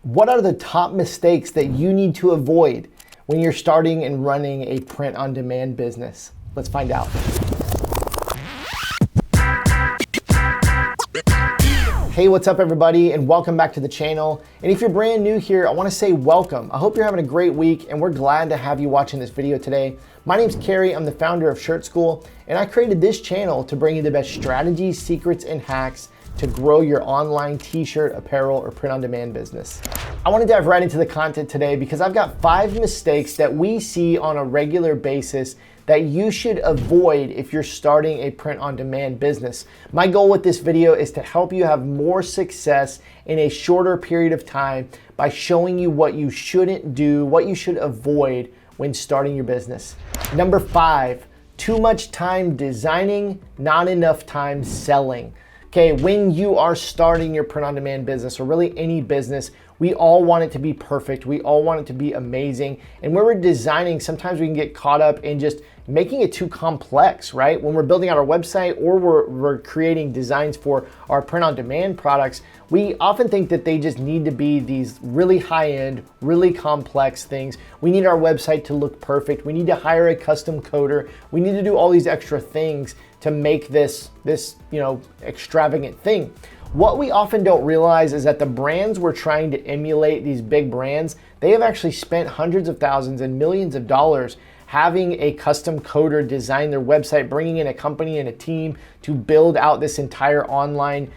What are the top mistakes that you need to avoid when you're starting and running a print-on-demand business? Let's find out. Hey, what's up everybody, and welcome back to the channel. And if you're brand new here, I wanna say welcome. I hope you're having a great week, and we're glad to have you watching this video today. My name's Kerry, I'm the founder of Shirt School, and I created this channel to bring you the best strategies, secrets, and hacks to grow your online t-shirt, apparel, or print-on-demand business. I wanna dive right into the content today because I've got 5 mistakes that we see on a regular basis that you should avoid if you're starting a print-on-demand business. My goal with this video is to help you have more success in a shorter period of time by showing you what you shouldn't do, what you should avoid when starting your business. Number 5, too much time designing, not enough time selling. Okay, when you are starting your print-on-demand business, or really any business, we all want it to be perfect. We all want it to be amazing. And when we're designing, sometimes we can get caught up in just making it too complex, right? When we're building out our website or we're creating designs for our print-on-demand products, we often think that they just need to be these really high-end, really complex things. We need our website to look perfect. We need to hire a custom coder. We need to do all these extra things to make this extravagant thing. What we often don't realize is that the brands we're trying to emulate, these big brands, they have actually spent hundreds of thousands and millions of dollars having a custom coder design their website, bringing in a company and a team to build out this entire online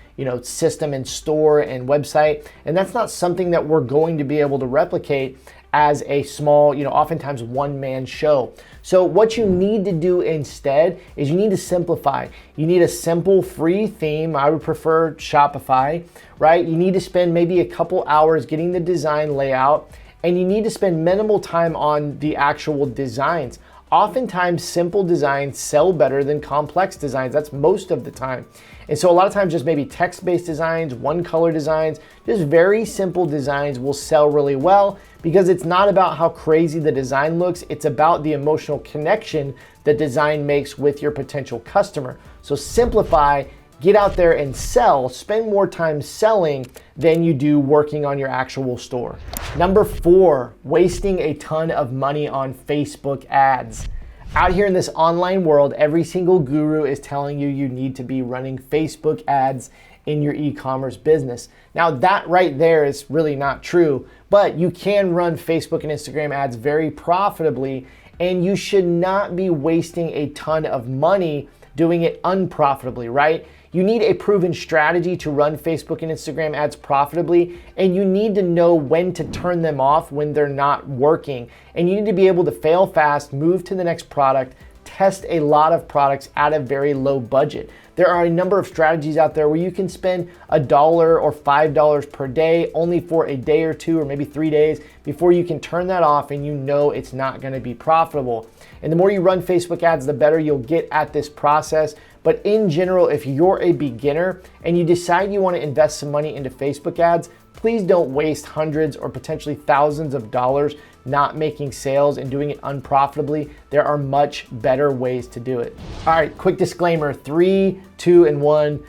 system and store and website. And that's not something that we're going to be able to replicate as a small, oftentimes one-man show. So what you need to do instead is you need to simplify. You need a simple free theme. I would prefer Shopify, right? You need to spend maybe a couple hours getting the design layout, and you need to spend minimal time on the actual designs. Oftentimes, simple designs sell better than complex designs. That's most of the time. And so a lot of times just maybe text-based designs, one color designs, just very simple designs will sell really well because it's not about how crazy the design looks, it's about the emotional connection the design makes with your potential customer. So simplify, get out there and sell, spend more time selling than you do working on your actual store. Number 4, wasting a ton of money on Facebook ads. Out here in this online world, every single guru is telling you you need to be running Facebook ads in your e-commerce business. Now that right there is really not true, but you can run Facebook and Instagram ads very profitably, and you should not be wasting a ton of money doing it unprofitably, right? You need a proven strategy to run Facebook and Instagram ads profitably, and you need to know when to turn them off when they're not working. And you need to be able to fail fast, move to the next product, test a lot of products at a very low budget. There are a number of strategies out there where you can spend $1 or $5 per day only for a day or 2 or maybe 3 days before you can turn that off and you know it's not gonna be profitable. And the more you run Facebook ads, the better you'll get at this process. But in general, if you're a beginner and you decide you wanna invest some money into Facebook ads, please don't waste hundreds or potentially thousands of dollars not making sales and doing it unprofitably. There are much better ways to do it. All right, quick disclaimer, 3, 2, and 1.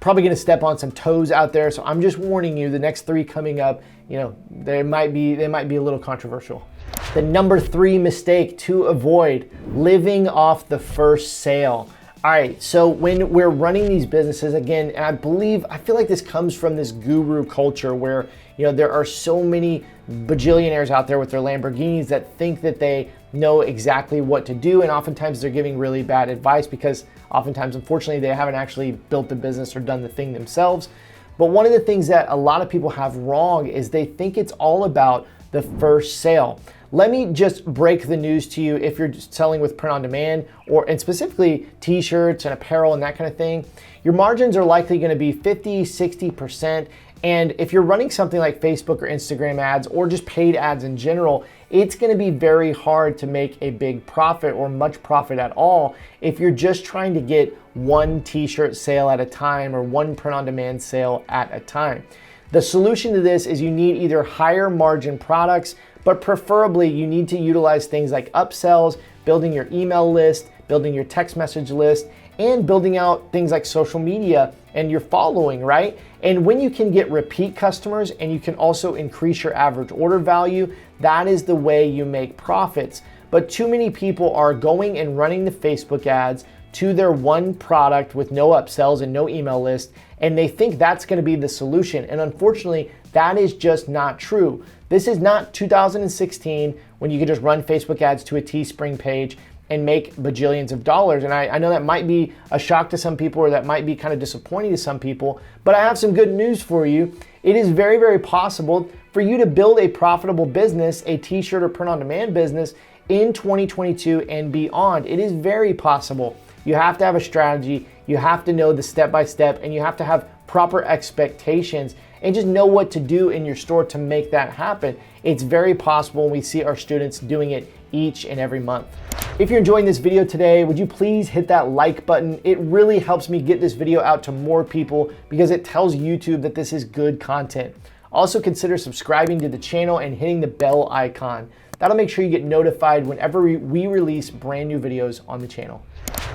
Probably gonna step on some toes out there, so I'm just warning you, the next 3 coming up, they might be a little controversial. The number 3 mistake to avoid, living off the first sale. All right, so when we're running these businesses, again, and I feel like this comes from this guru culture where, there are so many bajillionaires out there with their Lamborghinis that think that they know exactly what to do, and oftentimes they're giving really bad advice because oftentimes, unfortunately, they haven't actually built the business or done the thing themselves. But one of the things that a lot of people have wrong is they think it's all about the first sale. Let me just break the news to you if you're selling with print on demand and specifically t-shirts and apparel and that kind of thing. Your margins are likely gonna be 50, 60%. And if you're running something like Facebook or Instagram ads or just paid ads in general, it's gonna be very hard to make a big profit or much profit at all if you're just trying to get one t-shirt sale at a time or one print on demand sale at a time. The solution to this is you need either higher margin products, but preferably you need to utilize things like upsells, building your email list, building your text message list, and building out things like social media and your following, right? And when you can get repeat customers and you can also increase your average order value, that is the way you make profits. But too many people are going and running the Facebook ads to their one product with no upsells and no email list, and they think that's gonna be the solution. And unfortunately, that is just not true. This is not 2016 when you could just run Facebook ads to a Teespring page and make bajillions of dollars. And I know that might be a shock to some people, or that might be kind of disappointing to some people, but I have some good news for you. It is very, very possible for you to build a profitable business, a t-shirt or print-on-demand business in 2022 and beyond. It is very possible. You have to have a strategy, you have to know the step-by-step, and you have to have proper expectations and just know what to do in your store to make that happen. It's very possible, and we see our students doing it each and every month. If you're enjoying this video today, would you please hit that like button? It really helps me get this video out to more people because it tells YouTube that this is good content. Also consider subscribing to the channel and hitting the bell icon. That'll make sure you get notified whenever we release brand new videos on the channel.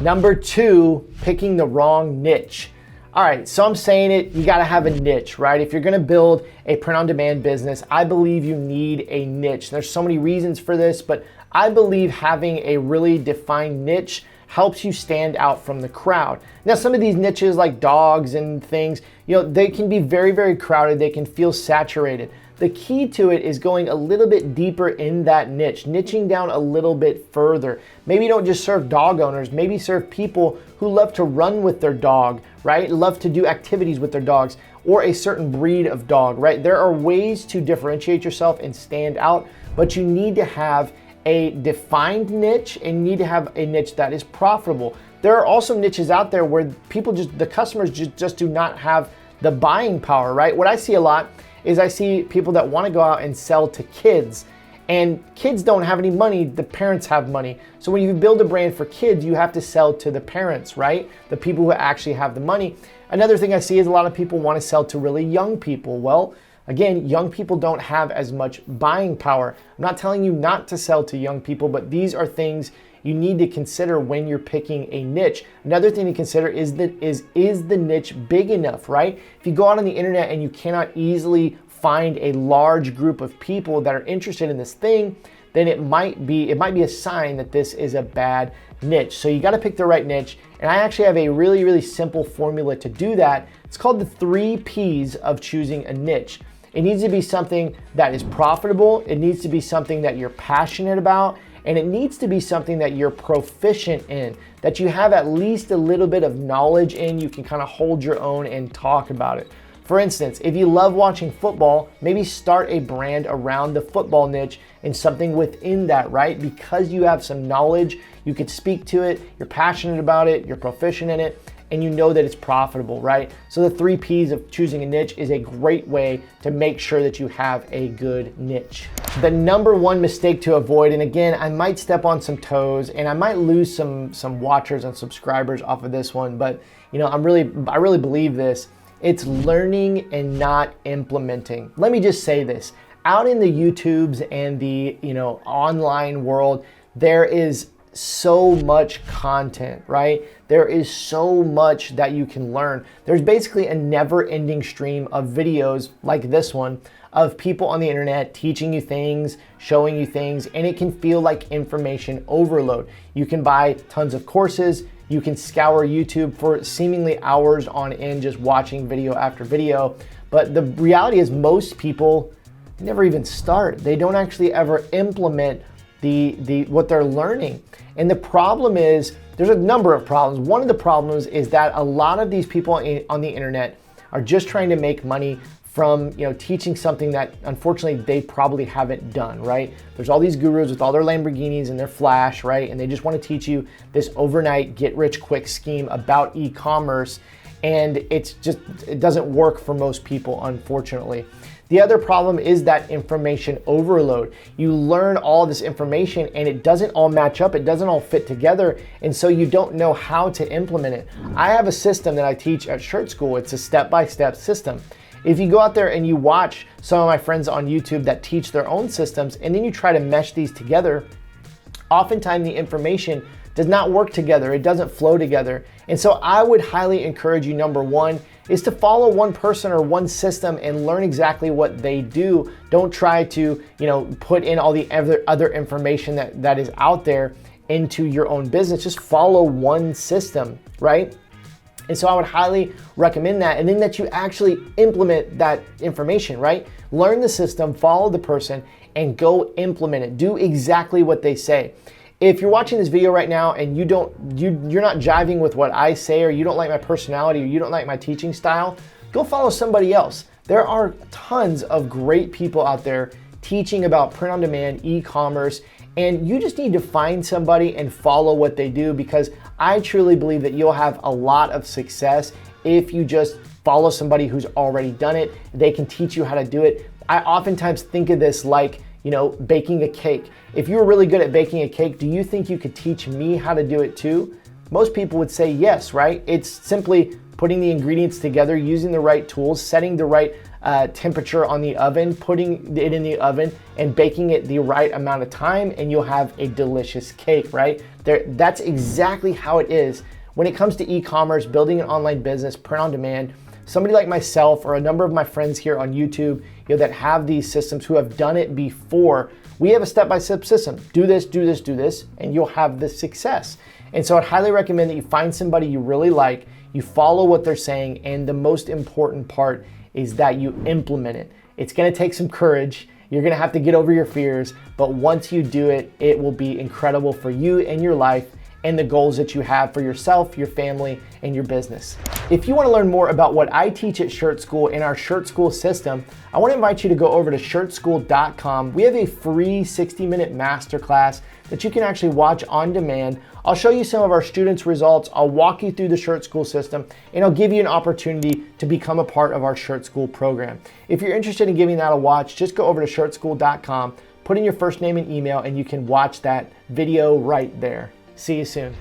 Number 2, picking the wrong niche. All right, so I'm saying it, you gotta have a niche, right? If you're gonna build a print-on-demand business, I believe you need a niche. There's so many reasons for this, but I believe having a really defined niche helps you stand out from the crowd. Now, some of these niches like dogs and things, they can be very, very crowded. They can feel saturated. The key to it is going a little bit deeper in that niche, niching down a little bit further. Maybe you don't just serve dog owners, maybe serve people who love to run with their dog, right? Love to do activities with their dogs, or a certain breed of dog, right? There are ways to differentiate yourself and stand out, but you need to have a defined niche and you need to have a niche that is profitable. There are also niches out there where the customers just do not have the buying power, right? What I see a lot is I see people that want to go out and sell to kids, and kids don't have any money, the parents have money. So when you build a brand for kids, you have to sell to the parents, right? The people who actually have the money. Another thing I see is a lot of people want to sell to really young people. Well, again, young people don't have as much buying power. I'm not telling you not to sell to young people, but these are things you need to consider when you're picking a niche. Another thing to consider is the niche big enough, right? If you go out on the internet and you cannot easily find a large group of people that are interested in this thing, then it might be a sign that this is a bad niche. So you got to pick the right niche. And I actually have a really, really simple formula to do that. It's called the 3 P's of choosing a niche. It needs to be something that is profitable. It needs to be something that you're passionate about. And it needs to be something that you're proficient in, that you have at least a little bit of knowledge in. You can kind of hold your own and talk about it. For instance, if you love watching football, maybe start a brand around the football niche and something within that, right? Because you have some knowledge, you could speak to it, you're passionate about it, you're proficient in it, and you know that it's profitable, right? So the 3 P's of choosing a niche is a great way to make sure that you have a good niche. The number 1 mistake to avoid, and again, I might step on some toes and I might lose some watchers and subscribers off of this one, but I really believe this. It's learning and not implementing. Let me just say this. Out in the YouTubes and the online world, there is so much content, right? There is so much that you can learn. There's basically a never-ending stream of videos like this one of people on the internet teaching you things, showing you things, and it can feel like information overload. You can buy tons of courses. You can scour YouTube for seemingly hours on end just watching video after video. But the reality is most people never even start. They don't actually ever implement what they're learning. And the problem is, there's a number of problems. One of the problems is that a lot of these people on the internet are just trying to make money from teaching something that unfortunately they probably haven't done, right? There's all these gurus with all their Lamborghinis and their flash, right? And they just want to teach you this overnight get rich quick scheme about e-commerce, and it doesn't work for most people, unfortunately. The other problem is that information overload. You learn all this information and it doesn't all match up, it doesn't all fit together, and so you don't know how to implement it. I have a system that I teach at Shirt School. It's a step-by-step system. If you go out there and you watch some of my friends on YouTube that teach their own systems and then you try to mesh these together, oftentimes the information does not work together. It doesn't flow together. And so I would highly encourage you, number one, is to follow one person or one system and learn exactly what they do. Don't try to, put in all the other information that is out there into your own business. Just follow one system, right? And so I would highly recommend that. And then that you actually implement that information, right? Learn the system, follow the person, and go implement it. Do exactly what they say. If you're watching this video right now and you're not jiving with what I say, or you don't like my personality, or you don't like my teaching style, go follow somebody else. There are tons of great people out there teaching about print on demand, e-commerce, and you just need to find somebody and follow what they do, because I truly believe that you'll have a lot of success if you just follow somebody who's already done it. They can teach you how to do it. I oftentimes think of this like, baking a cake. If you were really good at baking a cake, do you think you could teach me how to do it too? Most people would say yes, right? It's simply putting the ingredients together, using the right tools, setting the right temperature on the oven, putting it in the oven, and baking it the right amount of time, and you'll have a delicious cake, right? That's exactly how it is when it comes to e-commerce, building an online business, print on demand. Somebody like myself, or a number of my friends here on YouTube, that have these systems, who have done it before, we have a step-by-step system. Do this, do this, do this, and you'll have the success. And so I'd highly recommend that you find somebody you really like, you follow what they're saying, and the most important part is that you implement it. It's gonna take some courage. You're gonna have to get over your fears, but once you do it, it will be incredible for you and your life and the goals that you have for yourself, your family, and your business. If you wanna learn more about what I teach at Shirt School in our Shirt School system, I wanna invite you to go over to shirtschool.com. We have a free 60-minute masterclass that you can actually watch on demand. I'll show you some of our students' results, I'll walk you through the Shirt School system, and I'll give you an opportunity to become a part of our Shirt School program. If you're interested in giving that a watch, just go over to shirtschool.com, put in your first name and email, and you can watch that video right there. See you soon.